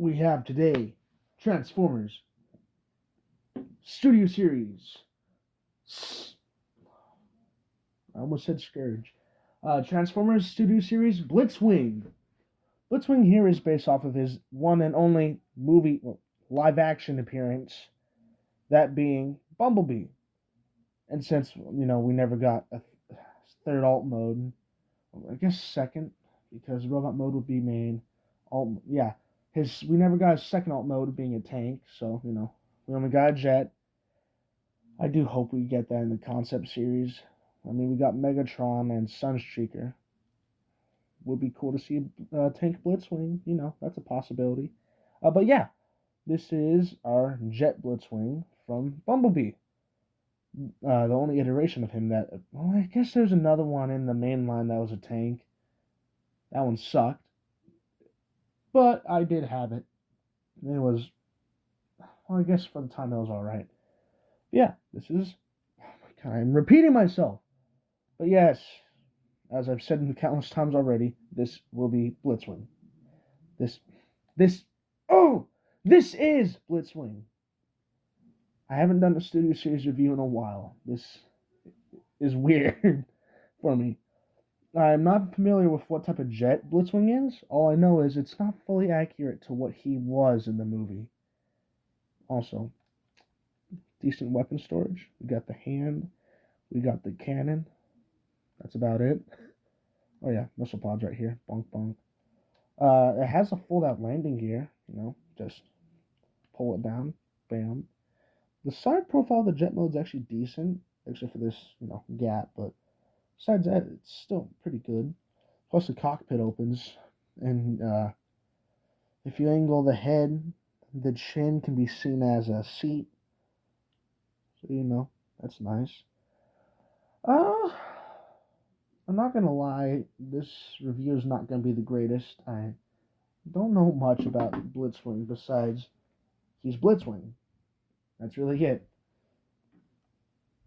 we have today Transformers Studio Series. I almost said Scourge. Transformers Studio Series Blitzwing. Blitzwing here is based off of his one and only movie, live action appearance, that being Bumblebee. And since, we never got a third alt mode, I guess second, because robot mode would be main. Alt, yeah. We never got a second alt mode being a tank, so, we only got a jet. I do hope we get that in the concept series. I mean, we got Megatron and Sunstreaker. Would be cool to see Tank Blitzwing. That's a possibility. But yeah, this is our Jet Blitzwing from Bumblebee. The only iteration of him that... Well, I guess there's another one in the main line that was a tank. That one sucked. But I did have it. It was... Well, I guess for the time it was alright. Yeah, this is... Oh my god, I'm repeating myself. But yes, as I've said countless times already, this will be Blitzwing. This is Blitzwing. I haven't done a Studio Series review in a while. This is weird for me. I'm not familiar with what type of jet Blitzwing is. All I know is it's not fully accurate to what he was in the movie. Also, decent weapon storage. We got the hand. We got the cannon. That's about it. Oh yeah, missile pods right here. Bonk, bonk. It has a fold-out landing gear. Just pull it down. Bam. The side profile of the jet mode is actually decent, except for this, gap. But besides that, it's still pretty good. Plus the cockpit opens, and if you angle the head, the chin can be seen as a seat. So that's nice. I'm not gonna lie, this review is not gonna be the greatest. I don't know much about Blitzwing besides he's Blitzwing. That's really it.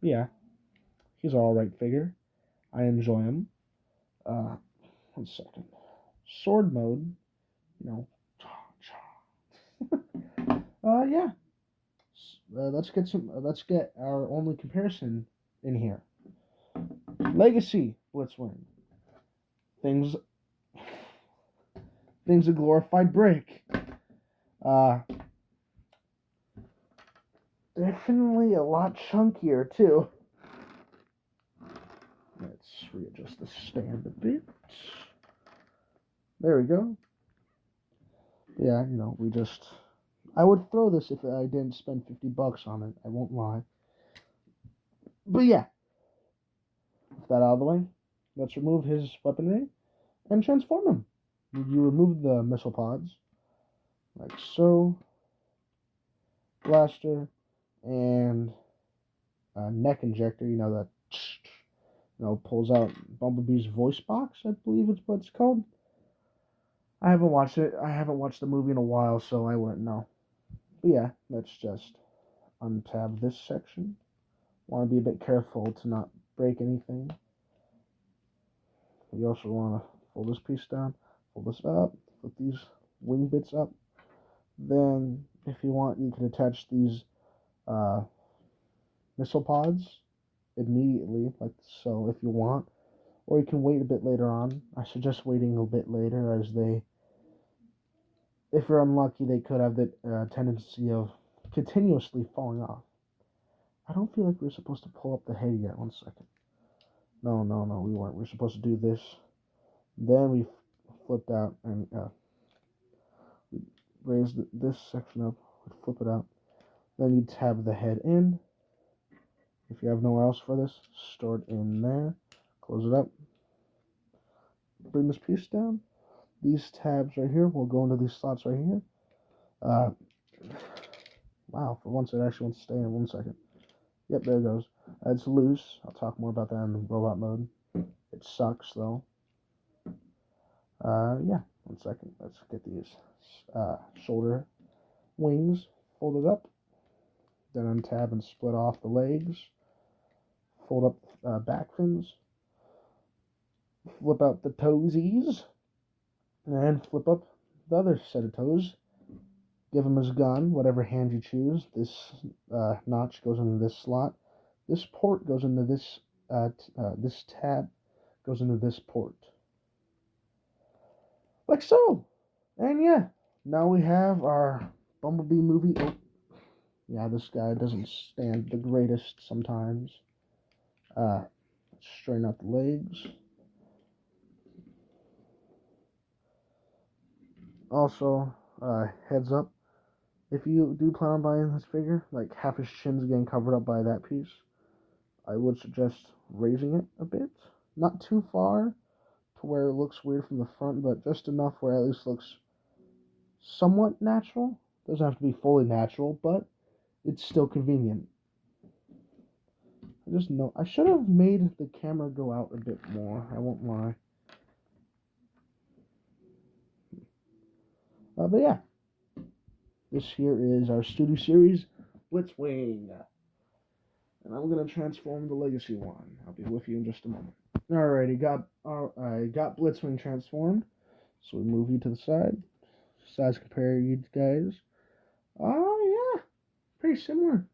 Yeah, he's an alright figure. I enjoy him. 1 second. Sword mode, yeah. Let's get our only comparison in here. Legacy Blitzwing. Things a glorified brick. Definitely a lot chunkier too. Let's readjust the stand a bit. There we go. Yeah, I would throw this if I didn't spend $50 on it. I won't lie. But yeah. With that out of the way, let's remove his weaponry and transform him. You remove the missile pods, like so. Blaster and neck injector, that pulls out Bumblebee's voice box, I believe it's what it's called. I haven't watched it. I haven't watched the movie in a while, so I wouldn't know. But yeah, let's just untab this section. Want to be a bit careful to not break anything. You also want to fold this piece down, fold this up, put these wing bits up. Then, if you want, you can attach these missile pods immediately, like so, if you want. Or you can wait a bit later on. I suggest waiting a bit later, as if you're unlucky, they could have the tendency of continuously falling off. I don't feel like we're supposed to pull up the head yet. 1 second. No, we weren't. We're supposed to do this. Then we flipped out and we raised this section up. We flip it out. Then you tab the head in. If you have nowhere else for this, store it in there. Close it up. Bring this piece down. These tabs right here will go into these slots right here. Wow, for once it actually wants to stay in. 1 second. Yep, there it goes. It's loose. I'll talk more about that in robot mode. It sucks, though. Yeah, 1 second. Let's get these shoulder wings folded up. Then untab and split off the legs. Fold up back fins. Flip out the toesies. And flip up the other set of toes. give him his gun, whatever hand you choose. This notch goes into this slot. This port goes into this. This tab goes into this port, like so. And yeah, now we have our Bumblebee movie. Oh, yeah, this guy doesn't stand the greatest sometimes. Straighten out the legs. Also, heads up, if you do plan on buying this figure, like half his chin's getting covered up by that piece, I would suggest raising it a bit. Not too far to where it looks weird from the front, but just enough where it at least looks somewhat natural. Doesn't have to be fully natural, but it's still convenient. I just know I should have made the camera go out a bit more. I won't lie. But yeah, this here is our Studio Series Blitzwing. And I'm gonna transform the Legacy one. I'll be with you in just a moment. Alrighty, I got Blitzwing transformed. So we move you to the side. Size compare you guys. Oh yeah, pretty similar.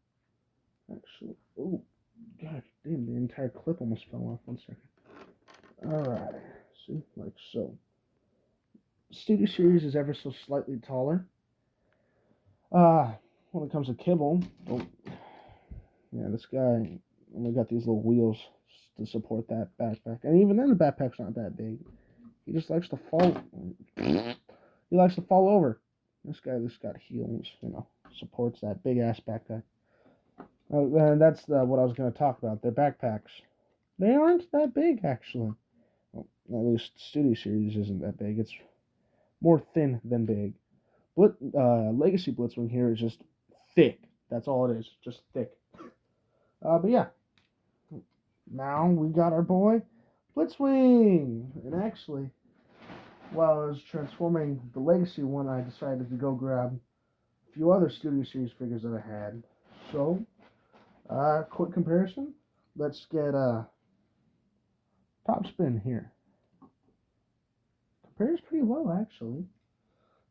Actually, oh god damn, the entire clip almost fell off. 1 second. Alright, see, like so. Studio Series is ever so slightly taller. When it comes to kibble, oh, yeah, this guy only got these little wheels to support that backpack, and even then the backpack's not that big. He just likes to fall. He likes to fall over. This guy just got heels, supports that big ass backpack. And that's what I was going to talk about. Their backpacks. They aren't that big, actually. Well, at least Studio Series isn't that big. It's more thin than big. Legacy Blitzwing here is just thick. That's all it is. Just thick. But yeah. Now we got our boy Blitzwing. And actually, while I was transforming the Legacy one, I decided to go grab a few other Studio Series figures that I had. So, quick comparison. Let's get top spin here. Compares pretty well, actually.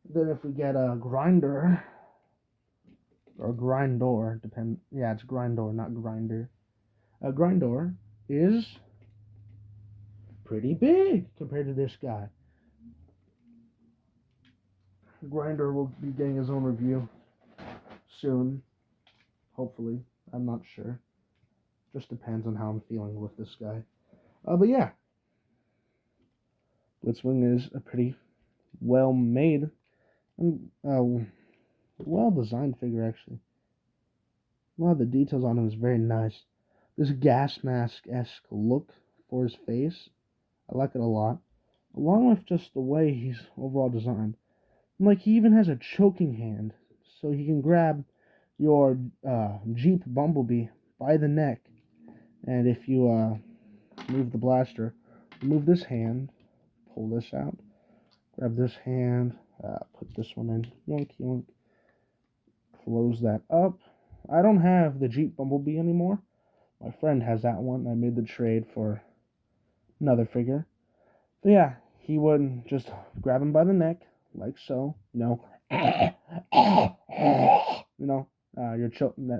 Then if we get a grinder, or grindor, yeah, it's grindor, not grinder. A grindor is pretty big compared to this guy. Grinder will be getting his own review soon, hopefully. I'm not sure. Just depends on how I'm feeling with this guy. But yeah, Blitzwing is a pretty well made and well designed figure, actually. A lot of the details on him is very nice. This gas mask-esque look for his face, I like it a lot. Along with just the way he's overall designed. Like, he even has a choking hand, so he can grab your Jeep Bumblebee by the neck. And if you move the blaster, remove this hand, pull this out, grab this hand, put this one in, yoink, yoink, close that up. I don't have the Jeep Bumblebee anymore. My friend has that one. I made the trade for another figure. But yeah, he would just grab him by the neck, like so.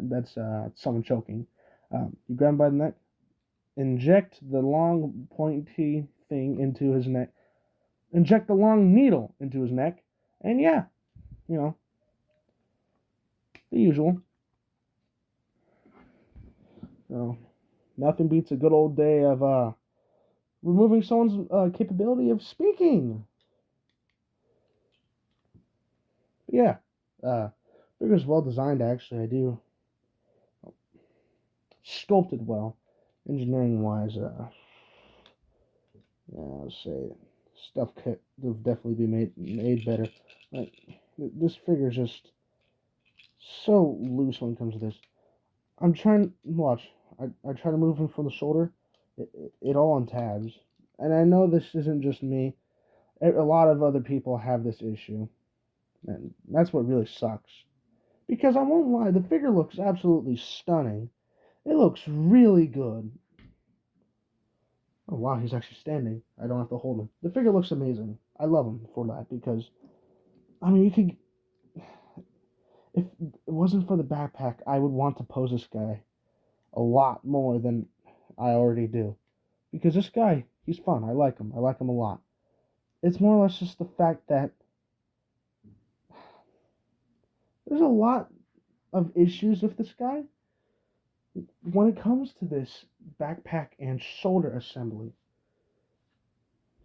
That's someone choking. You grab him by the neck, inject the long pointy thing into his neck, inject the long needle into his neck, and yeah, the usual. So, nothing beats a good old day of removing someone's capability of speaking. But yeah, figure's well designed, actually. I do sculpted well, engineering wise. I'll say stuff could definitely be made better. Like, this figure's just so loose when it comes to this. I'm trying watch. I try to move him from the shoulder. It all untabs, and I know this isn't just me. A lot of other people have this issue, and that's what really sucks. Because I won't lie, the figure looks absolutely stunning. It looks really good. Oh wow, he's actually standing. I don't have to hold him. The figure looks amazing. I love him for that because, I mean, If it wasn't for the backpack, I would want to pose this guy a lot more than I already do. Because this guy, he's fun. I like him. I like him a lot. It's more or less just the fact that there's a lot of issues with this guy when it comes to this backpack and shoulder assembly.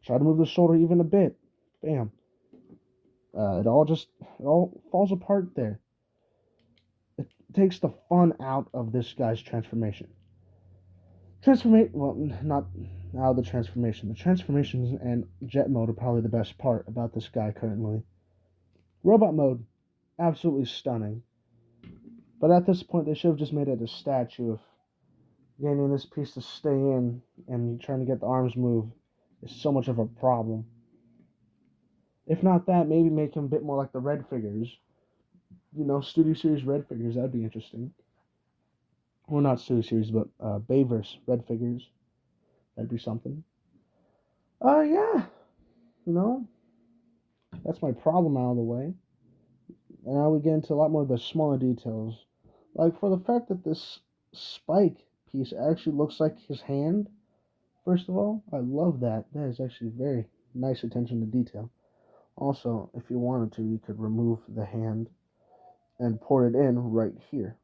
Try to move the shoulder even a bit. Bam. It all falls apart there. It takes the fun out of this guy's transformation. Well, not out of the transformation. The transformations and jet mode are probably the best part about this guy currently. Robot mode, absolutely stunning. But at this point, they should have just made it a statue. If getting this piece to stay in and trying to get the arms moved is so much of a problem. If not that, maybe make him a bit more like the Red figures. Studio Series Red figures, that'd be interesting. Well, not Studio Series, but Bayverse Red figures. That'd be something. Yeah. You know, that's my problem out of the way. And now we get into a lot more of the smaller details. Like, for the fact that this spike piece actually looks like his hand, first of all, I love that. That is actually very nice attention to detail. Also, if you wanted to, you could remove the hand and pour it in right here.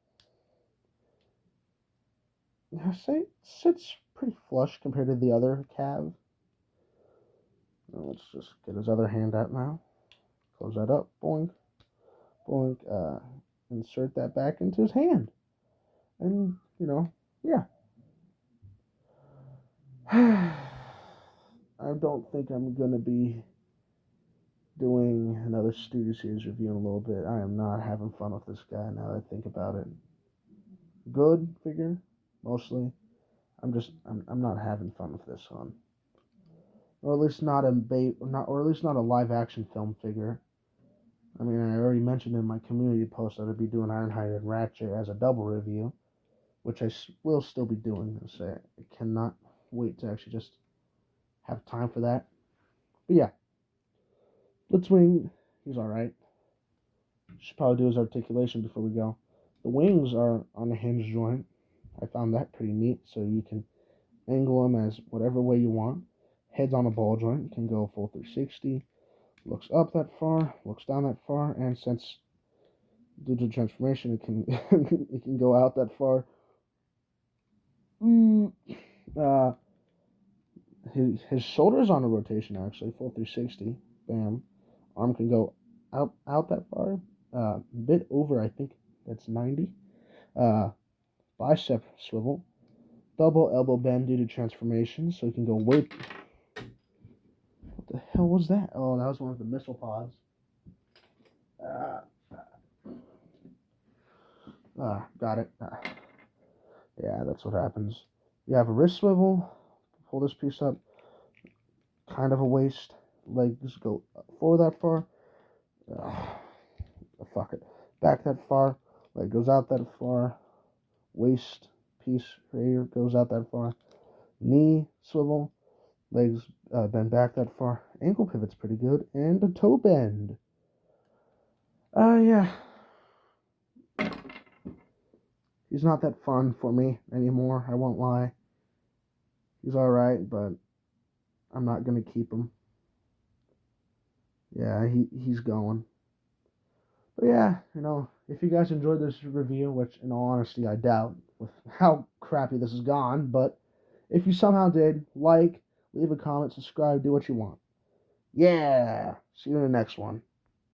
I say it sits pretty flush compared to the other calf. Now let's just get his other hand out now. Close that up. Boink. Boink. Insert that back into his hand. And, yeah. I don't think I'm going to be doing another Studio Series review in a little bit. I am not having fun with this guy now that I think about it. Good figure, mostly. I'm not having fun with this one. Or at least not a live action film figure. I mean, I already mentioned in my community post that I'd be doing Ironhide and Ratchet as a double review, which I will still be doing. So I cannot wait to actually just have time for that. But yeah, Blitzwing, he's alright. Should probably do his articulation before we go. The wings are on a hinge joint. I found that pretty neat, so you can angle them as whatever way you want. Head's on a ball joint. You can go full 360. Looks up that far, looks down that far, and since due to transformation, it can it can go out that far. His shoulder's on a rotation actually, full 360. Bam. Arm can go out that far. Bit over, I think that's 90. Bicep swivel. Double elbow bend due to transformation, so he can go way. What the hell was that? Oh, that was one of the missile pods. Got it. Yeah, that's what happens. You have a wrist swivel. Pull this piece up. Kind of a waist. Legs go forward that far. Fuck it. Back that far. Leg goes out that far. Waist piece right here goes out that far. Knee swivel. Legs bend back that far. Ankle pivot's pretty good. And a toe bend. Yeah. He's not that fun for me anymore, I won't lie. He's alright, but I'm not going to keep him. Yeah, he's going. But yeah, if you guys enjoyed this review, which in all honesty I doubt with how crappy this has gone, but if you somehow did, leave a comment, subscribe, do what you want. Yeah! See you in the next one.